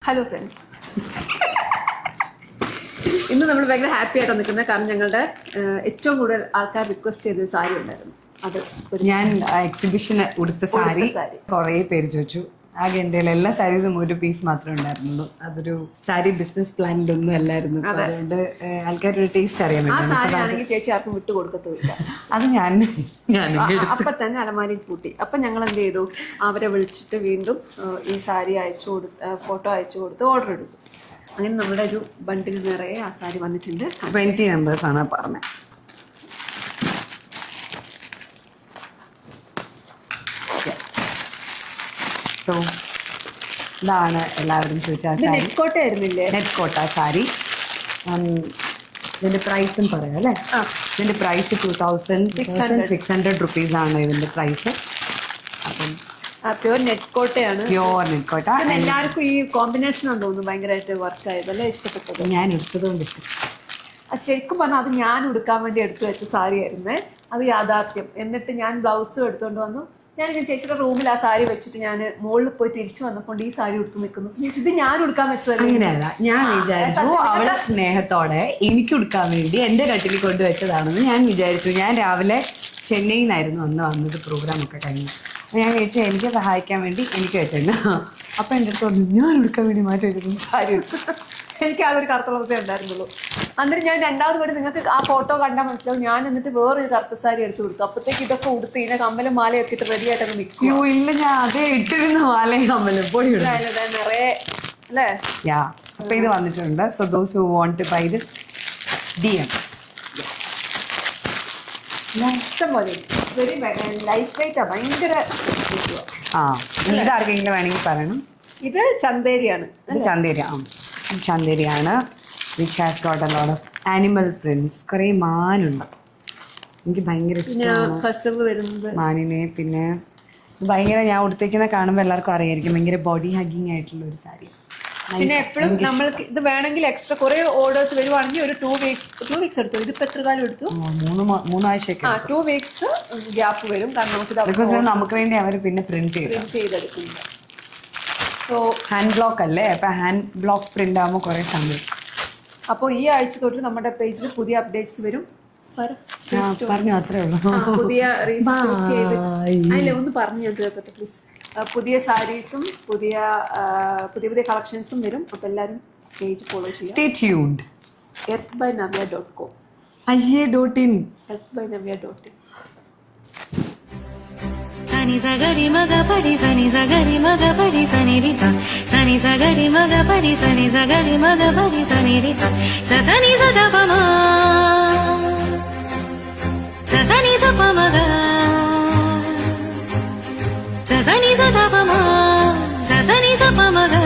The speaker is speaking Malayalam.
ഹലോ ഫ്രണ്ട്സ്, ഇന്ന് നമ്മൾ ഭയങ്കര ഹാപ്പി ആയിട്ടാണ് നിൽക്കുന്നത്. കാരണം ഞങ്ങളുടെ ഏറ്റവും കൂടുതൽ ആൾക്കാർ റിക്വസ്റ്റ് ചെയ്ത സാരി ഉണ്ടായിരുന്നു. അത് ഞാൻ എക്സിബിഷന് ഉടുത്ത സാരി കുറേ പേര് ചോദിച്ചു. ആകെ എൻ്റെ എല്ലാ സാരീസും ഒരു പീസ് മാത്രമേ ഉണ്ടായിരുന്നുള്ളൂ. അതൊരു സാരി ബിസിനസ് പ്ലാനിലൊന്നും അല്ലായിരുന്നു. അതുകൊണ്ട് ആൾക്കാരുടെ ടേസ്റ്റ് അറിയാൻ ആ സാരി ആണെങ്കിൽ ചേച്ചി ആർക്കും വിട്ടു കൊടുക്കത്തില്ല. അത് ഞാൻ അപ്പൊ തന്നെ അലമാരിയിൽ പൂട്ടി. അപ്പൊ ഞങ്ങൾ എന്ത് ചെയ്തു, അവരെ വിളിച്ചിട്ട് വീണ്ടും ഈ സാരി അയച്ചു കൊടുത്ത് ഫോട്ടോ അയച്ചു കൊടുത്ത് ഓർഡർ എടുത്തു. അങ്ങനെ നമ്മുടെ ഒരു ബണ്ടിൽ നിറയെ ആ സാരി വന്നിട്ടുണ്ട്. 20 നമ്പേഴ്സ് ആണ് പറഞ്ഞത്. സോ ഇതാണ് എല്ലാവരും ചോദിച്ചാൽ നെറ്റ് കോട്ട ആയിരുന്നില്ലേ? നെറ്റ് കോട്ട സാരി. ഇതിന്റെ പ്രൈസും പറയാം അല്ലേ? ഇതിന്റെ പ്രൈസ് 2600 റുപ്പീസ് ആണ് ഇതിന്റെ പ്രൈസ്. അപ്പം പ്യൂർ നെറ്റ് കോട്ടയാണ്. പ്യൂർ നെറ്റ് കോട്ട. എല്ലാവർക്കും ഈ കോമ്പിനേഷൻ ആണെന്ന് തോന്നുന്നു ഭയങ്കരമായിട്ട് വർക്ക് ആയതല്ലേ, ഇഷ്ടപ്പെട്ടത്. ഞാൻ എടുത്തതുകൊണ്ട് ഇഷ്ടപ്പെട്ടു. അത് ശരിക്കും പറഞ്ഞാൽ അത് ഞാൻ എടുക്കാൻ വേണ്ടി എടുത്തു വെച്ച സാരി ആയിരുന്നേ. അത് യാഥാർത്ഥ്യം. എന്നിട്ട് ഞാൻ ബ്ലൗസ് എടുത്തുകൊണ്ട് വന്നു. ഞാനിങ്ങനെ ചേച്ചിയുടെ റൂമിൽ ആ സാരി വെച്ചിട്ട് ഞാൻ മുകളിൽ പോയി തിരിച്ചു വന്നപ്പോൾ ഈ സാരി എടുത്ത് നിൽക്കുന്നു. ഇത് ഞാൻ എടുക്കാൻ വെച്ചത് അങ്ങനെയല്ല. ഞാൻ വിചാരിച്ചു അവളെ സ്നേഹത്തോടെ എനിക്ക് എടുക്കാൻ വേണ്ടി എന്റെ കട്ടിൽ കൊണ്ടുവച്ചതാണെന്ന് ഞാൻ വിചാരിച്ചു. ഞാൻ രാവിലെ ചെന്നൈയിൽ നിന്നായിരുന്നു അന്ന് വന്നത്, പ്രോഗ്രാം ഒക്കെ കഴിഞ്ഞു. ഞാൻ വിചാരിച്ചു എനിക്ക് സഹായിക്കാൻ വേണ്ടി എനിക്ക് വെച്ചിട്ടുണ്ട്. അപ്പൊ എൻ്റെ അടുത്ത് പറഞ്ഞു ഞാൻ എടുക്കാൻ വേണ്ടി മാറ്റി വെച്ചിരുന്നു സാരി എടുത്തു. എനിക്ക് ആ ഒരു കറുത്ത ബ്ലൗസേ ഉണ്ടായിരുന്നുള്ളൂ. അന്നേരം ഞാൻ രണ്ടാമത് വേണ്ടി നിങ്ങൾക്ക് ആ ഫോട്ടോ കണ്ടാൽ മനസ്സിലാവും. ഞാൻ എന്നിട്ട് വേറൊരു കറുത്ത സാരി എടുത്ത് കൊടുത്തു. അപ്പോഴത്തേക്ക് ഇതൊക്കെ ഉടുത്ത് ഇതിനെ കമ്മലും മാല എത്തിയിട്ട് റെഡി ആയിട്ടൊക്കെ നിൽക്കും. അയ്യോ ഇല്ല, ഞാൻ അതേ ഇട്ടിരുന്ന മാലയും കമ്മലും പോയി നിറയെ അല്ലേ. യാ, അപ്പൊ ഇത് വന്നിട്ടുണ്ട്. So those who want to buy this DM. ഇഷ്ടം പോലെ വെരി ലൈറ്റ് വെയിറ്റാ, ഭയങ്കര. ഇത് ആർക്കെങ്കിലും വേണമെങ്കിൽ പറയണം. ഇത് ചന്തേരിയാണ്. ഇത് ചന്തേരിയാണ്. Which has got a lot of animal prints. കുറേ മാനുണ്ട്, എനിക്ക് ഭയങ്കര ഇഷ്ടമാണ് മാനിനെ. പിന്നെ ഭയങ്കര ഞാൻ ഉടുത്തേക്കുന്ന കാണുമ്പോൾ എല്ലാവർക്കും അറിയായിരിക്കും, ഭയങ്കര ബോഡി ഹഗ്ഗിങ് ആയിട്ടുള്ള ഒരു സാരി. പിന്നെ എപ്പോഴും നമ്മൾക്ക് ഇത് വേണമെങ്കിൽ എക്സ്ട്രാ കുറെ ഓർഡേഴ്സ് വരുവാണെങ്കിൽ ഒരു 2 വീക്സ് എടുത്തു. ഇതിപ്പോ എത്ര കാലം എടുത്തു? 3 ആഴ്ചയൊക്കെ. 2 വീക്സ് ഗ്യാപ്പ് വരും. കാരണം നമുക്ക് വേണ്ടി അവർ പിന്നെ പ്രിന്റ് ചെയ്തെടുക്കുന്നില്ല. സോ ഹാൻഡ് ബ്ലോക്ക് അല്ലേ, അപ്പൊ ഹാൻഡ് ബ്ലോക്ക് പ്രിന്റ് ആകുമ്പോൾ കുറെ സമയം. അപ്പോൾ ഈ ആഴ്ച തൊട്ട് നമ്മുടെ പേജിൽ പുതിയ അപ്ഡേറ്റ്സ് വരും. പറഞ്ഞു അത്രേ ഉള്ളൂ. പുതിയ അല്ല ഒന്ന് പറഞ്ഞു തീർത്തിട്ട് പ്ലീസ്. പുതിയ സാരീസും പുതിയ കളക്ഷൻസും വരും. അപ്പോൾ എല്ലാവരും പേജ് ഫോളോ ചെയ്യാം. Stay tuned. earthbynavya.com. .in. earthbynavya.in. Sani sagari maga padi sani sagari maga padi sani rita sani sagari maga padi sani sagari maga padi sani rita sa sani sa da pa ma sa sani sa pa maga sa sani sa da pa ma sa sani sa pa maga